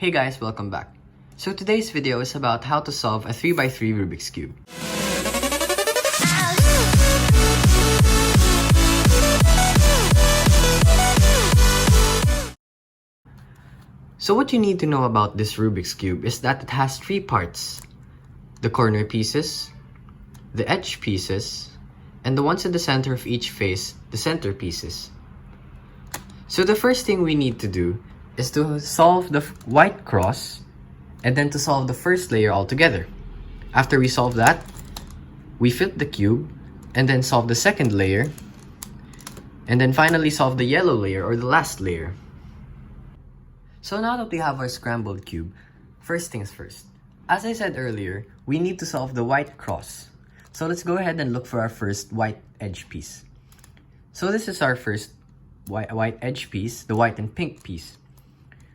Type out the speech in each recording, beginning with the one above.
Hey guys, welcome back. So today's video is about how to solve a 3x3 Rubik's Cube. So what you need to know about this Rubik's Cube is that it has three parts: the corner pieces, the edge pieces, and the ones in the center of each face, the center pieces. So the first thing we need to do is to solve the white cross and then to solve the first layer altogether. After we solve that, we flip the cube and then solve the second layer, and then finally solve the yellow layer or the last layer. So now that we have our scrambled cube, first things first. As I said earlier, we need to solve the white cross. So let's go ahead and look for our first white edge piece. So this is our first white edge piece, the white and pink piece.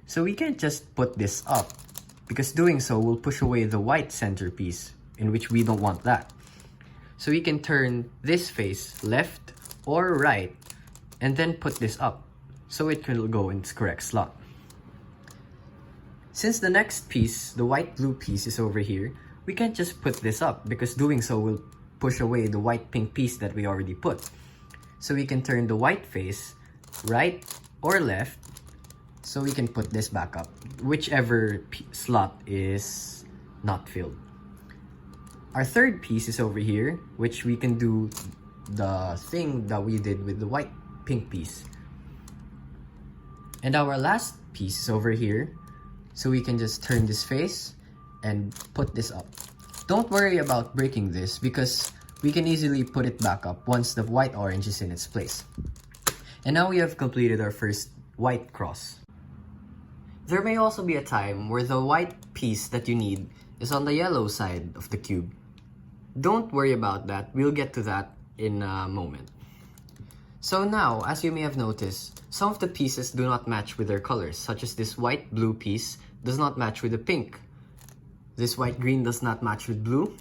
So we can't just put this up, because doing so will push away the white center piece, in which we don't want that. So we can turn this face left or right and then put this up, so it can go in its correct slot. Since the next piece, the white-blue piece, is over here, we can't just put this up, because doing so will push away the white-pink piece that we already put. So we can turn the white face right or left, so we can put this back up, whichever slot is not filled. Our third piece is over here, which we can do the thing that we did with the white-pink piece. And our last piece is over here, so we can just turn this face and put this up. Don't worry about breaking this, because we can easily put it back up once the white-orange is in its place. And now we have completed our first white cross. There may also be a time where the white piece that you need is on the yellow side of the cube. Don't worry about that, we'll get to that in a moment. So now, as you may have noticed, some of the pieces do not match with their colors, such as this white-blue piece does not match with the pink. This white-green does not match with blue.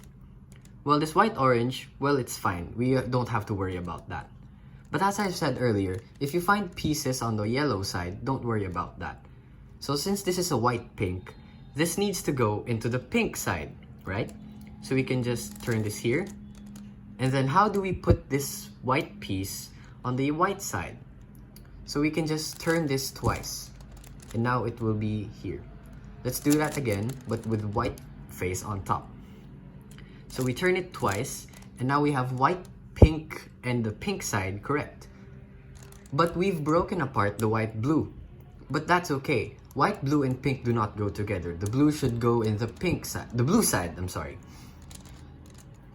Well, this white-orange, well, it's fine. We don't have to worry about that. But as I said earlier, if you find pieces on the yellow side, don't worry about that. So since this is a white-pink, this needs to go into the pink side, right? So we can just turn this here. And then how do we put this white piece on the white side? So we can just turn this twice, and now it will be here. Let's do that again, but with white face on top. So we turn it twice, and now we have white, pink, and the pink side correct. But we've broken apart the white, blue. But that's okay. White, blue, and pink do not go together. The blue should go in the pink side, the blue side, I'm sorry.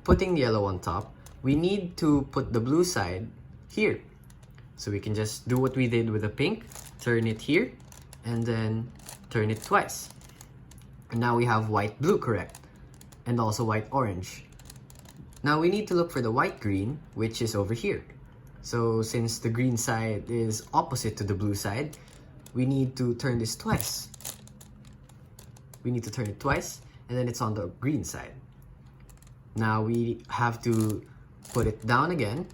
Putting yellow on top, we need to put the blue side here. So we can just do what we did with the pink, turn it here, and then turn it twice. And now we have white-blue correct, and also white-orange. Now we need to look for the white-green, which is over here. So since the green side is opposite to the blue side, we need to turn this twice. We need to turn it twice, and then it's on the green side. Now we have to put it down again.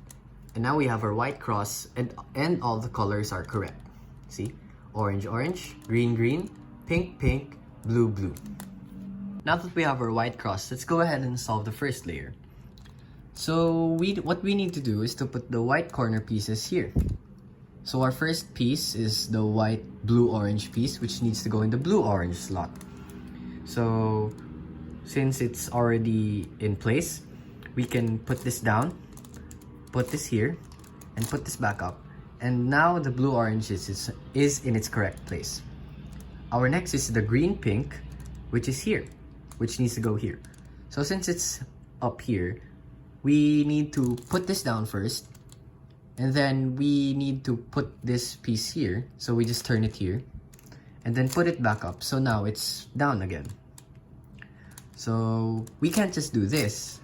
And now we have our white cross, and all the colors are correct. See? Orange, orange, green, green, pink, pink, blue, blue. Now that we have our white cross, let's go ahead and solve the first layer. So what we need to do is to put the white corner pieces here. So our first piece is the white, blue, orange piece, which needs to go in the blue, orange slot. So since it's already in place, we can put this down, put this here, and put this back up. And now the blue-orange is in its correct place. Our next is the green-pink, which is here, which needs to go here. So since it's up here, we need to put this down first, and then we need to put this piece here. So we just turn it here, and then put it back up. So now it's down again. So we can't just do this,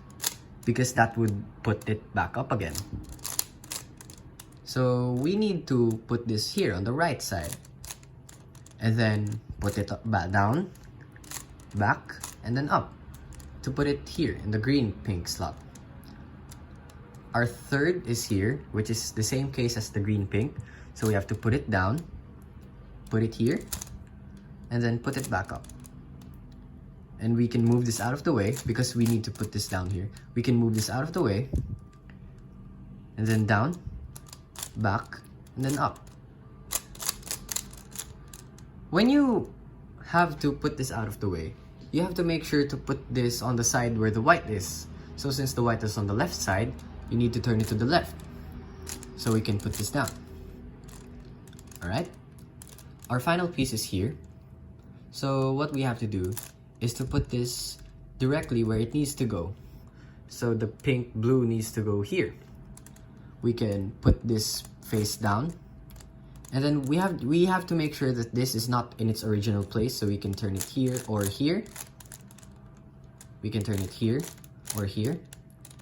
because that would put it back up again. So we need to put this here on the right side, and then put it back down, back, and then up to put it here in the green-pink slot. Our third is here, which is the same case as the green-pink. So we have to put it down, put it here, and then put it back up. And we can move this out of the way because we need to put this down here. We can move this out of the way, and then down, back, and then up. When you have to put this out of the way, you have to make sure to put this on the side where the white is. So since the white is on the left side, you need to turn it to the left. So we can put this down. Alright? Our final piece is here. So what we have to do is to put this directly where it needs to go. So the pink blue needs to go here. We can put this face down. And then we have to make sure that this is not in its original place, so we can turn it here or here. We can turn it here or here.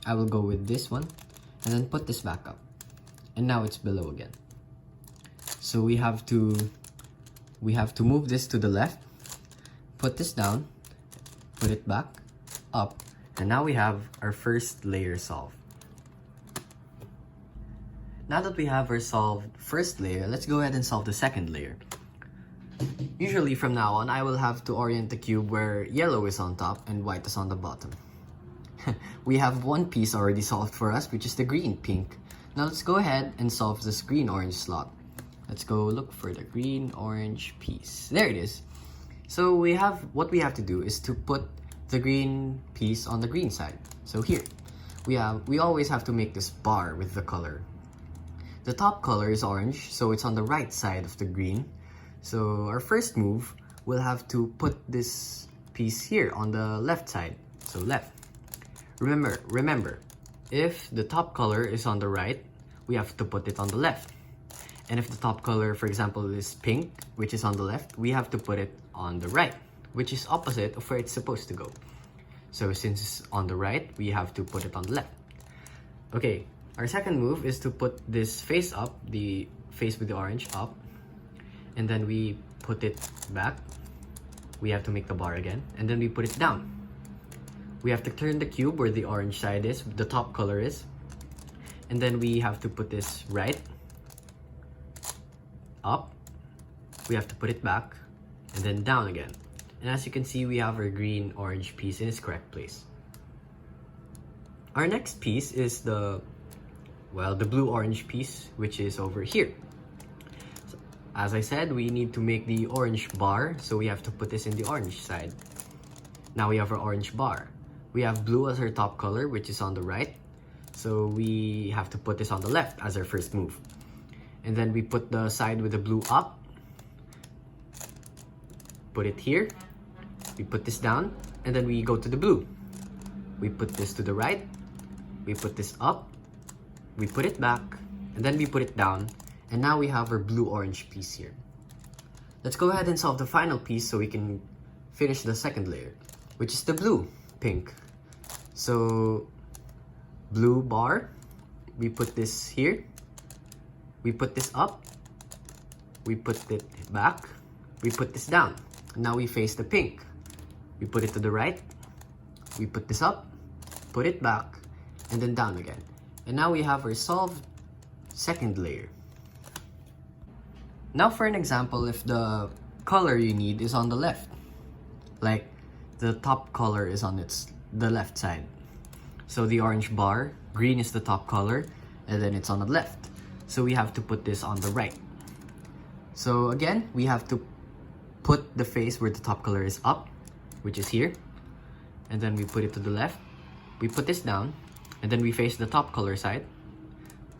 I will go with this one, and then put this back up. And now it's below again. So we have to move this to the left, put this down, put it back, up, and now we have our first layer solved. Now that we have our solved first layer, let's go ahead and solve the second layer. Usually from now on, I will have to orient the cube where yellow is on top and white is on the bottom. We have one piece already solved for us, which is the green pink. Now let's go ahead and solve this green orange slot. Let's go look for the green orange piece. There it is. So what we have to do is to put the green piece on the green side. So here, we always have to make this bar with the color. The top color is orange, so it's on the right side of the green. So our first move, we'll have to put this piece here on the left side. So left. Remember, if the top color is on the right, we have to put it on the left. And if the top color, for example, is pink, which is on the left, we have to put it on the right, which is opposite of where it's supposed to go. So since it's on the right, we have to put it on the left. Okay, our second move is to put this face up, the face with the orange up, and then we put it back. We have to make the bar again, and then we put it down. We have to turn the cube where the orange side is, the top color is, and then we have to put this right, up, we have to put it back, and then down again. And as you can see, we have our green orange piece in its correct place. Our next piece is the blue orange piece, which is over here. So, as I said, we need to make the orange bar, so we have to put this in the orange side. Now we have our orange bar. We have blue as our top color, which is on the right, so we have to put this on the left as our first move. And then we put the side with the blue up, put it here, we put this down, and then we go to the blue. We put this to the right, we put this up, we put it back, and then we put it down, and now we have our blue-orange piece here. Let's go ahead and solve the final piece so we can finish the second layer, which is the blue-pink. So, blue bar, we put this here, we put this up, we put it back, we put this down. Now we face the pink. We put it to the right, we put this up, put it back, and then down again. And now we have our solved second layer. Now for an example, if the color you need is on the left, like the top color is on the left side. So the orange bar, green is the top color, and then it's on the left. So we have to put this on the right. So again, we have to put the face where the top color is up, which is here, and then we put it to the left. We put this down, and then we face the top color side.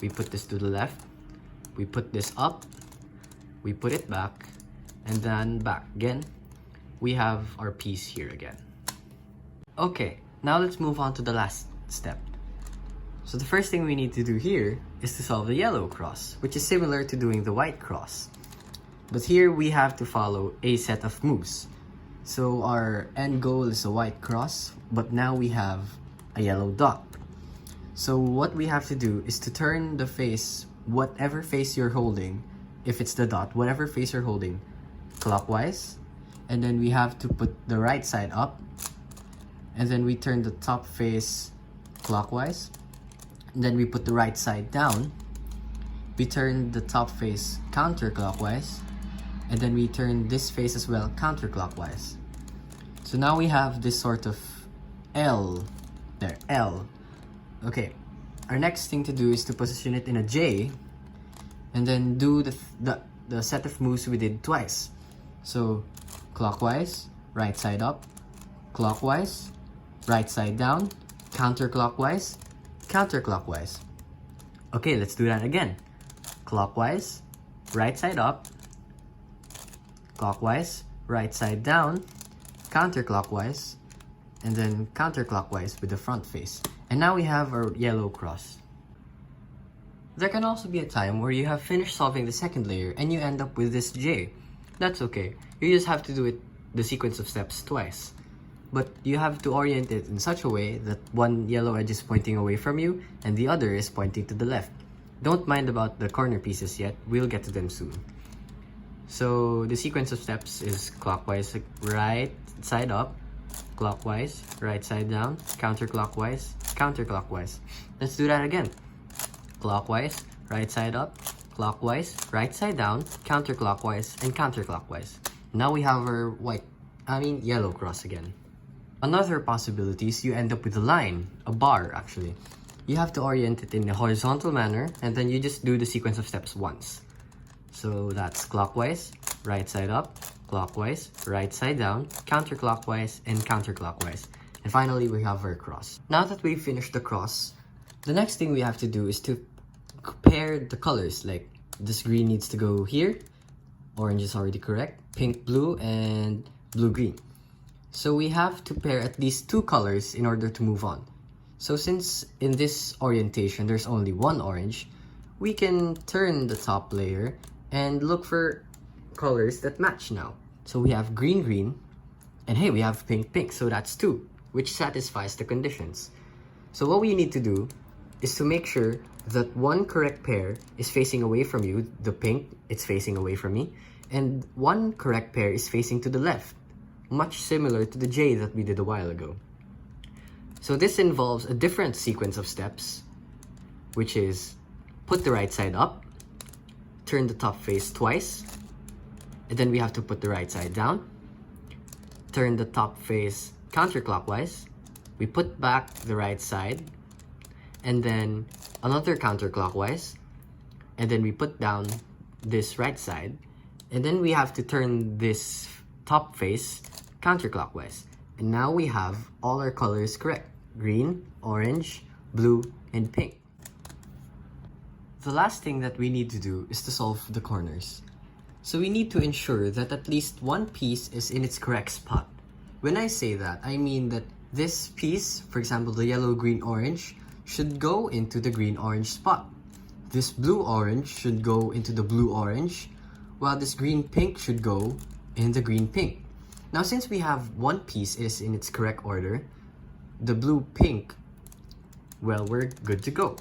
We put this to the left, we put this up, we put it back, and then back again. We have our piece here again. Okay, now let's move on to the last step. So the first thing we need to do here is to solve the yellow cross, which is similar to doing the white cross. But here we have to follow a set of moves. So our end goal is a white cross, but now we have a yellow dot. So what we have to do is to turn the face, whatever face you're holding, if it's the dot, whatever face you're holding, clockwise. And then we have to put the right side up. And then we turn the top face clockwise. And then we put the right side down. We turn the top face counterclockwise. and then we turn this face as well counterclockwise. So now we have this sort of L there, L. Okay, our next thing to do is to position it in a J, and then do the set of moves we did twice. So clockwise, right side up, clockwise, right side down, counterclockwise, counterclockwise. Okay, let's do that again. Clockwise, right side up, clockwise, right side down, counterclockwise, and then counterclockwise with the front face. And now we have our yellow cross. There can also be a time where you have finished solving the second layer and you end up with this J. That's okay. You just have to do the sequence of steps twice. But you have to orient it in such a way that one yellow edge is pointing away from you and the other is pointing to the left. Don't mind about the corner pieces yet, we'll get to them soon. So the sequence of steps is clockwise, right side up, clockwise, right side down, counterclockwise, counterclockwise. Let's do that again. Clockwise, right side up, clockwise, right side down, counterclockwise, and counterclockwise. Now we have our yellow cross again. Another possibility is you end up with a line, a bar actually. You have to orient it in a horizontal manner and then you just do the sequence of steps once. So that's clockwise, right side up, clockwise, right side down, counterclockwise, and counterclockwise. And finally, we have our cross. Now that we've finished the cross, the next thing we have to do is to pair the colors. Like this green needs to go here, orange is already correct, pink, blue, and blue, green. So we have to pair at least two colors in order to move on. So since in this orientation there's only one orange, we can turn the top layer and look for colors that match now. So we have green, green, and hey, we have pink, pink, so that's two, which satisfies the conditions. So what we need to do is to make sure that one correct pair is facing away from you, the pink, it's facing away from me, and one correct pair is facing to the left, much similar to the J that we did a while ago. So this involves a different sequence of steps, which is put the right side up, turn the top face twice, and then we have to put the right side down, turn the top face counterclockwise, we put back the right side, and then another counterclockwise, and then we put down this right side, and then we have to turn this top face counterclockwise. And now we have all our colors correct: green, orange, blue, and pink. The last thing that we need to do is to solve the corners. So we need to ensure that at least one piece is in its correct spot. When I say that, I mean that this piece, for example, the yellow, green, orange, should go into the green-orange spot. This blue-orange should go into the blue-orange, while this green-pink should go in the green-pink. Now, since we have one piece is in its correct order, the blue-pink, well, we're good to go.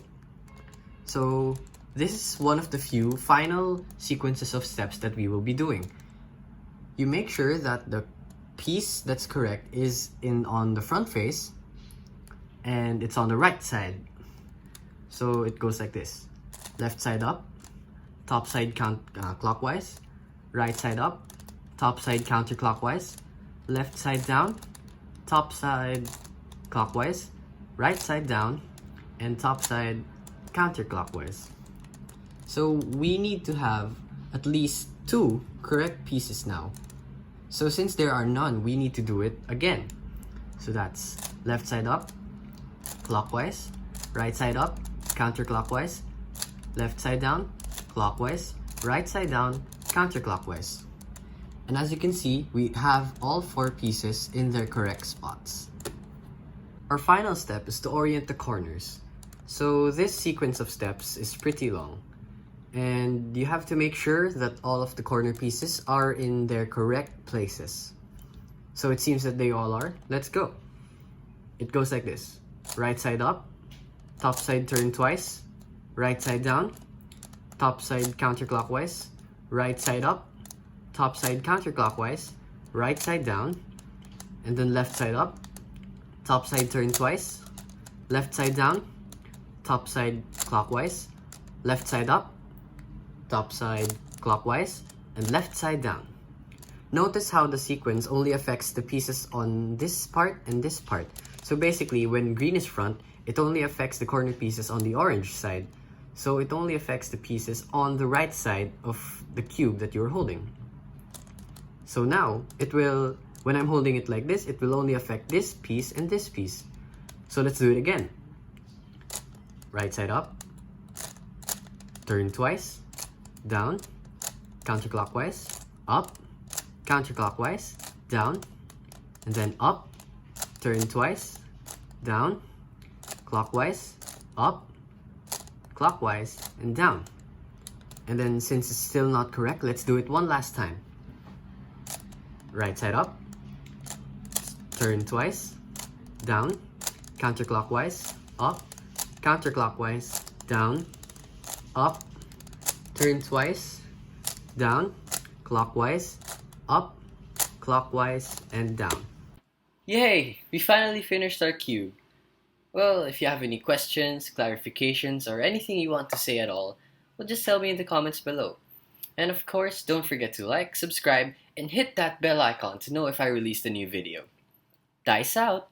So this is one of the few final sequences of steps that we will be doing. You make sure that the piece that's correct is on the front face and it's on the right side. So it goes like this: left side up, top side clockwise, right side up, top side counterclockwise, left side down, top side clockwise, right side down, and top side counterclockwise. So we need to have at least two correct pieces now. So since there are none, we need to do it again. So that's left side up, clockwise, right side up, counterclockwise, left side down, clockwise, right side down, counterclockwise. And as you can see, we have all four pieces in their correct spots. Our final step is to orient the corners. So this sequence of steps is pretty long, and you have to make sure that all of the corner pieces are in their correct places. So it seems that they all are. Let's go. It goes like this: right side up, top side turn twice, right side down, top side counterclockwise, right side up, top side counterclockwise, right side down, and then left side up, top side turn twice, left side down, top side clockwise, left side up, top side clockwise, and left side down. Notice how the sequence only affects the pieces on this part and this part. So basically, when green is front, it only affects the corner pieces on the orange side. So it only affects the pieces on the right side of the cube that you're holding. So now, when I'm holding it like this, it will only affect this piece and this piece. So let's do it again. Right side up, turn twice, down, counterclockwise, up, counterclockwise, down, and then up, turn twice, down, clockwise, up, clockwise, and down. And then since it's still not correct, let's do it one last time. Right side up, turn twice, down, counterclockwise, up, counterclockwise, down, up, turn twice, down, clockwise, up, clockwise, and down. Yay! We finally finished our cube. Well, if you have any questions, clarifications, or anything you want to say at all, well, just tell me in the comments below. And of course, don't forget to like, subscribe, and hit that bell icon to know if I released a new video. D.I.C.E out!